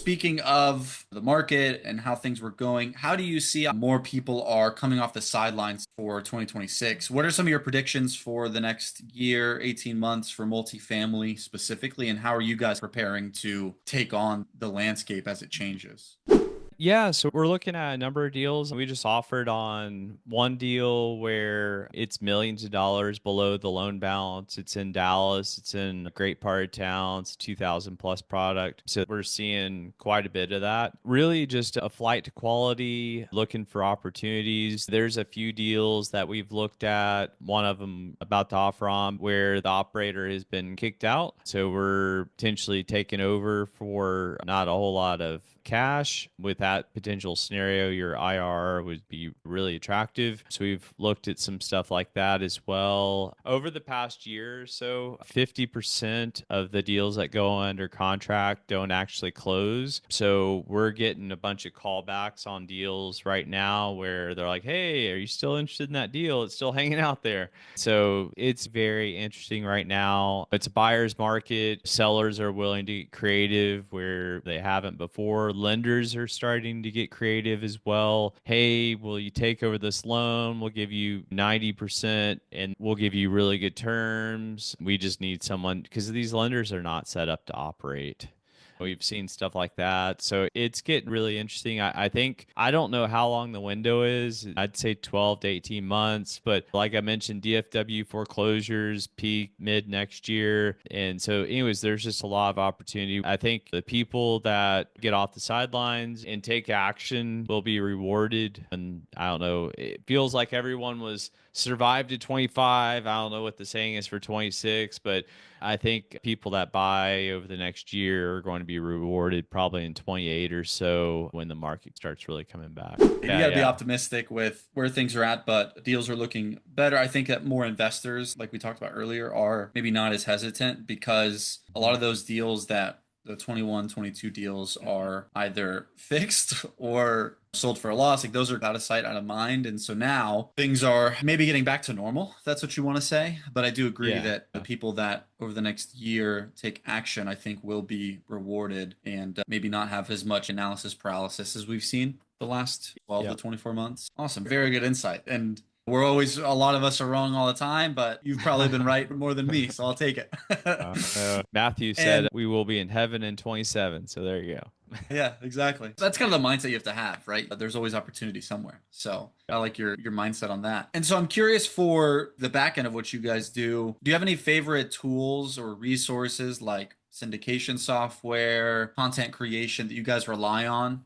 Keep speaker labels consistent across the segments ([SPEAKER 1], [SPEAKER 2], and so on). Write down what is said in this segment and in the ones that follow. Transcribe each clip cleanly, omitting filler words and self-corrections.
[SPEAKER 1] speaking of the market and how things were going, how do you see more people are coming off the sidelines for 2026? What are some of your predictions for the next year, 18 months for multifamily specifically? And how are you guys preparing to take on the landscape as it changes?
[SPEAKER 2] Yeah, so we're looking at a number of deals. We just offered on one deal where it's millions of dollars below the loan balance. It's in Dallas. It's in a great part of town. It's a 2000 plus product. So we're seeing quite a bit of that. Really just a flight to quality, looking for opportunities. There's a few deals that we've looked at. One of them about to offer on where the operator has been kicked out. So we're potentially taking over for not a whole lot of cash. With that potential scenario, your IRR would be really attractive. So we've looked at some stuff like that as well. Over the past year or so, 50% of the deals that go under contract don't actually close. So we're getting a bunch of callbacks on deals right now where they're like, hey, are you still interested in that deal? It's still hanging out there. So it's very interesting right now. It's a buyer's market. Sellers are willing to get creative where they haven't before. Lenders are starting to get creative as well. Hey, will you take over this loan? We'll give you 90% and we'll give you really good terms. We just need someone because these lenders are not set up to operate. We've seen stuff like that. So it's getting really interesting. I think, I don't know how long the window is. I'd say 12 to 18 months. But like I mentioned, DFW foreclosures peak mid next year. And so, anyways, there's just a lot of opportunity. I think the people that get off the sidelines and take action will be rewarded. And I don't know, it feels like everyone was survived at 25. I don't know what the saying is for 26, but I think people that buy over the next year are going to be rewarded probably in 28 or so when the market starts really coming back.
[SPEAKER 1] You
[SPEAKER 2] Yeah,
[SPEAKER 1] got to be
[SPEAKER 2] yeah.
[SPEAKER 1] optimistic with where things are at, but deals are looking better. I think that more investors, like we talked about earlier, are maybe not as hesitant because a lot of those deals that the 21, 22 deals are either fixed or sold for a loss. Like those are out of sight, out of mind. And so now things are maybe getting back to normal, if that's what you want to say. But I do agree
[SPEAKER 2] Yeah.
[SPEAKER 1] that the people that over the next year take action, I think will be rewarded and maybe not have as much analysis paralysis as we've seen the last 12 to
[SPEAKER 2] Yeah.
[SPEAKER 1] 24 months. Awesome. Very good insight. And we're always, a lot of us are wrong all the time, but you've probably been right more than me. So I'll take it.
[SPEAKER 2] Matthew said
[SPEAKER 1] And
[SPEAKER 2] we will be in heaven in 27. So there you go.
[SPEAKER 1] yeah, exactly. That's kind of the mindset you have to have, right? There's always opportunity somewhere. So I like your mindset on that. And so I'm curious for the back end of what you guys do. Do you have any favorite tools or resources like syndication software, content creation that you guys rely on?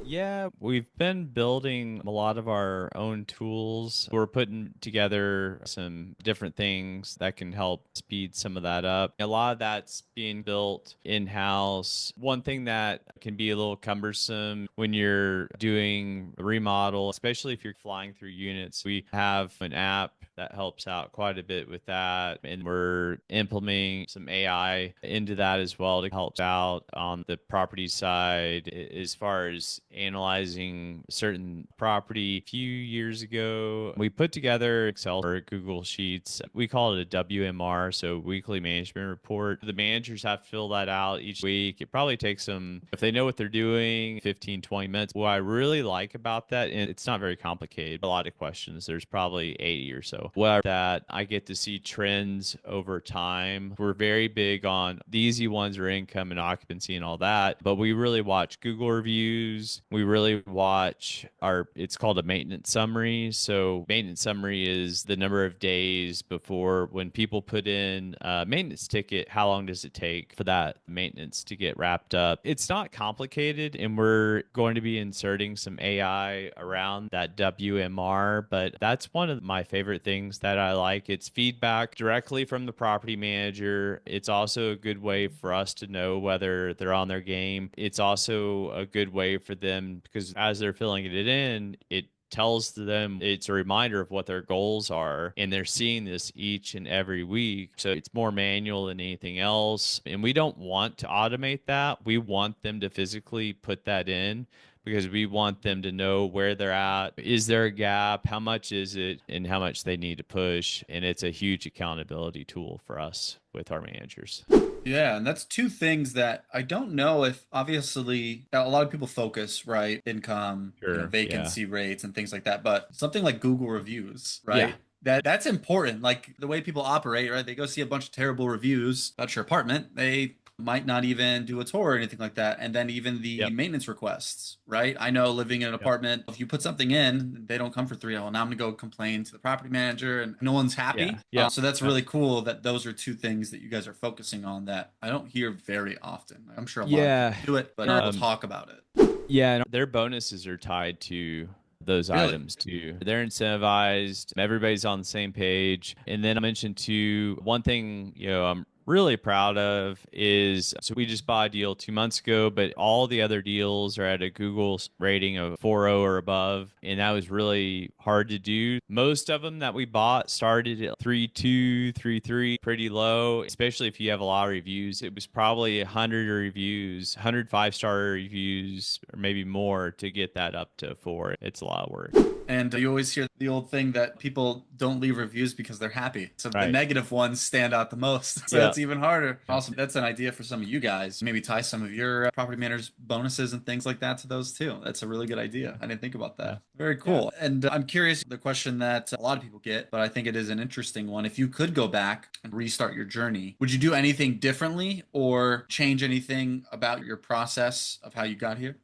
[SPEAKER 2] Yeah, we've been building a lot of our own tools. We're putting together some different things that can help speed some of that up. A lot of that's being built in-house. One thing that can be a little cumbersome when you're doing a remodel, especially if you're flying through units, we have an app that helps out quite a bit with that. And we're implementing some AI into that as well to help out on the property side as far as analyzing certain property. A few years ago, we put together Excel or Google Sheets. We call it a WMR, so weekly management report. The managers have to fill that out each week. It probably takes them, if they know what they're doing, 15, 20 minutes. What I really like about that, and it's not very complicated, a lot of questions. There's probably 80 or so. Well, that I get to see trends over time. We're very big on the easy ones are income and occupancy and all that, but we really watch Google reviews. We really watch it's called a maintenance summary. So maintenance summary is the number of days before when people put in a maintenance ticket, how long does it take for that maintenance to get wrapped up? It's not complicated, and we're going to be inserting some AI around that WMR, but that's one of my favorite things that I like. It's feedback directly from the property manager. It's also a good way for us to know whether they're on their game. It's also a good way for them because as they're filling it in, it tells them it's a reminder of what their goals are, and they're seeing this each and every week. So it's more manual than anything else, and we don't want to automate that. We want them to physically put that in because we want them to know where they're at. Is there a gap? How much is it? And how much they need to push. And it's a huge accountability tool for us with our managers.
[SPEAKER 1] Yeah, and that's two things that I don't know if obviously a lot of people focus, right? Income,
[SPEAKER 2] Sure. Yeah.
[SPEAKER 1] vacancy rates and things like that, but something like Google reviews,
[SPEAKER 2] Yeah.
[SPEAKER 1] right? That's important. Like the way people operate, right? They go see a bunch of terrible reviews about your apartment. They might not even do a tour or anything like that. And then even the
[SPEAKER 2] Yep.
[SPEAKER 1] maintenance requests, right? I know living in an
[SPEAKER 2] Yep.
[SPEAKER 1] apartment, if you put something in, they don't come for 3 hours. Now I'm gonna go complain to the property manager and no one's
[SPEAKER 2] Yeah.
[SPEAKER 1] happy.
[SPEAKER 2] Yep.
[SPEAKER 1] So that's
[SPEAKER 2] Yep.
[SPEAKER 1] really cool that those are two things that you guys are focusing on that I don't hear very often. I'm sure a lot of people
[SPEAKER 2] Yeah.
[SPEAKER 1] do it, but people talk about it.
[SPEAKER 2] Yeah, and their bonuses are tied to those
[SPEAKER 1] Really?
[SPEAKER 2] items too. They're incentivized. Everybody's on the same page. And then I mentioned too, one thing, I'm really proud of is so we just bought a deal 2 months ago, but all the other deals are at a Google rating of 4.0 or above. And that was really hard to do. Most of them that we bought started at 3.2, 3.3, pretty low, especially if you have a lot of reviews. It was probably 100 reviews, 100 5-star reviews, or maybe more to get that up to 4. It's a lot of work.
[SPEAKER 1] And you always hear the old thing that people don't leave reviews because they're happy. So the
[SPEAKER 2] Right.
[SPEAKER 1] negative ones stand out the most. So
[SPEAKER 2] Yeah.
[SPEAKER 1] it's even harder. Awesome. That's an idea for some of you guys. Maybe tie some of your property managers' bonuses and things like that to those too. That's a really good idea. I didn't think about
[SPEAKER 2] Yeah.
[SPEAKER 1] that. Very
[SPEAKER 2] Yeah.
[SPEAKER 1] cool. And I'm curious the question that a lot of people get, but I think it is an interesting one. If you could go back and restart your journey, would you do anything differently or change anything about your process of how you got here?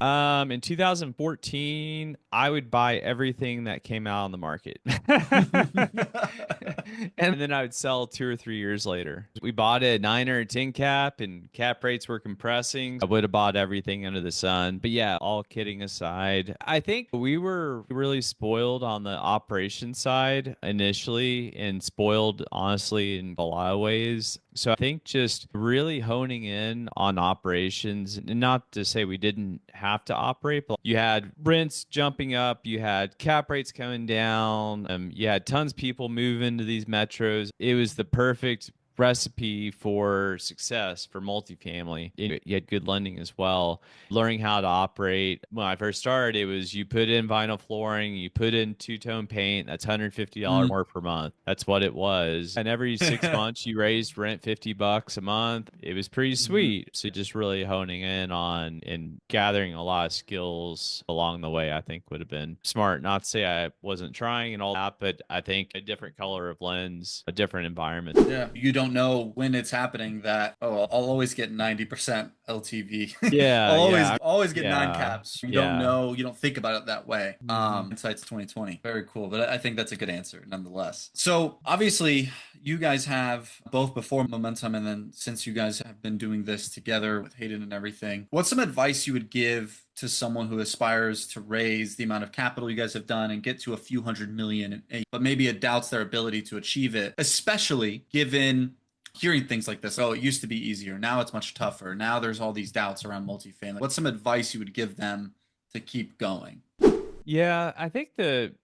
[SPEAKER 2] In 2014, I would buy everything that came out on the market. And then I would sell 2 or 3 years later. We bought a 9 or 10 cap and cap rates were compressing. I would have bought everything under the sun. But yeah, all kidding aside, I think we were really spoiled on the operation side initially and spoiled honestly in a lot of ways. So I think just really honing in on operations, and not to say we didn't have to operate, but you had rents jumping up, you had cap rates coming down, you had tons of people move into these metros. It was the perfect recipe for success for multifamily. You had good lending as well. Learning how to operate. When I first started, it was you put in vinyl flooring, you put in two-tone paint, that's $150
[SPEAKER 1] Mm.
[SPEAKER 2] more per month. That's what it was. And every 6 months you raised rent $50 a month. It was pretty
[SPEAKER 1] Mhm.
[SPEAKER 2] sweet. So just really honing in on and gathering a lot of skills along the way, I think would have been smart. Not to say I wasn't trying and all that, but I think a different color of lens, a different environment.
[SPEAKER 1] Yeah, you don't know when it's happening that, oh, I'll always get 90% LTV.
[SPEAKER 2] Yeah,
[SPEAKER 1] I'll always
[SPEAKER 2] yeah,
[SPEAKER 1] always get nine
[SPEAKER 2] yeah,
[SPEAKER 1] caps. You don't
[SPEAKER 2] yeah.
[SPEAKER 1] know, you don't think about it that way.
[SPEAKER 2] Mhm.
[SPEAKER 1] Insights 2020. Very cool, but I think that's a good answer nonetheless. So, obviously, you guys have both before Momentum and then since you guys have been doing this together with Hayden and everything. What's some advice you would give to someone who aspires to raise the amount of capital you guys have done and get to a few hundred million, but maybe it doubts their ability to achieve it, especially given hearing things like this? Oh, it used to be easier. Now it's much tougher. Now there's all these doubts around multifamily. What's some advice you would give them to keep going?
[SPEAKER 2] Yeah, I think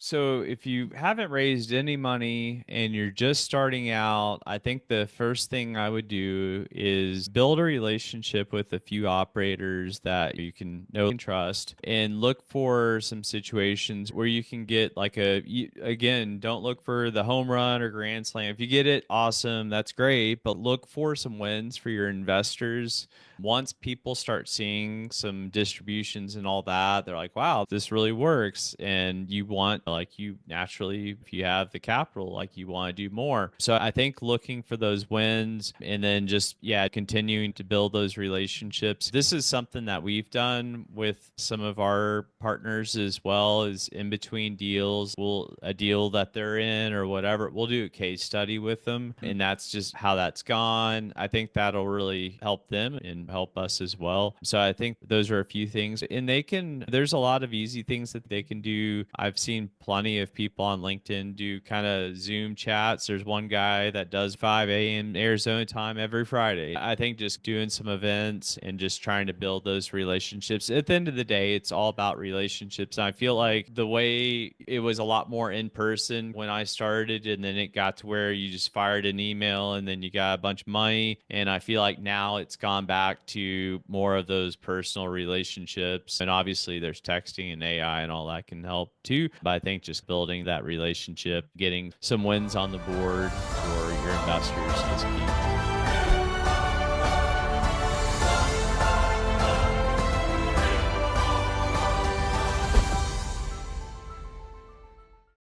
[SPEAKER 2] so if you haven't raised any money and you're just starting out, I think the first thing I would do is build a relationship with a few operators that you can know and trust and look for some situations where you can get like again, don't look for the home run or grand slam. If you get it, awesome, that's great, but look for some wins for your investors. Once people start seeing some distributions and all that, they're like, wow, this really works. And you want, like, you naturally, if you have the capital, like, you want to do more. So I think looking for those wins and then just, yeah, continuing to build those relationships. This is something that we've done with some of our partners as well, is in between deals, a deal that they're in or whatever, we'll do a case study with them. And that's just how that's gone. I think that'll really help them and help us as well. So I think those are a few things. And there's a lot of easy things that they can do. I've seen plenty of people on LinkedIn do kind of Zoom chats. There's one guy that does 5 a.m. Arizona time every Friday. I think just doing some events and just trying to build those relationships. At the end of the day, it's all about relationships. And I feel like the way it was a lot more in person when I started, and then it got to where you just fired an email and then you got a bunch of money. And I feel like now it's gone back back to more of those personal relationships. And obviously, there's texting and AI and all that can help too. But I think just building that relationship, getting some wins on the board for your investors is key.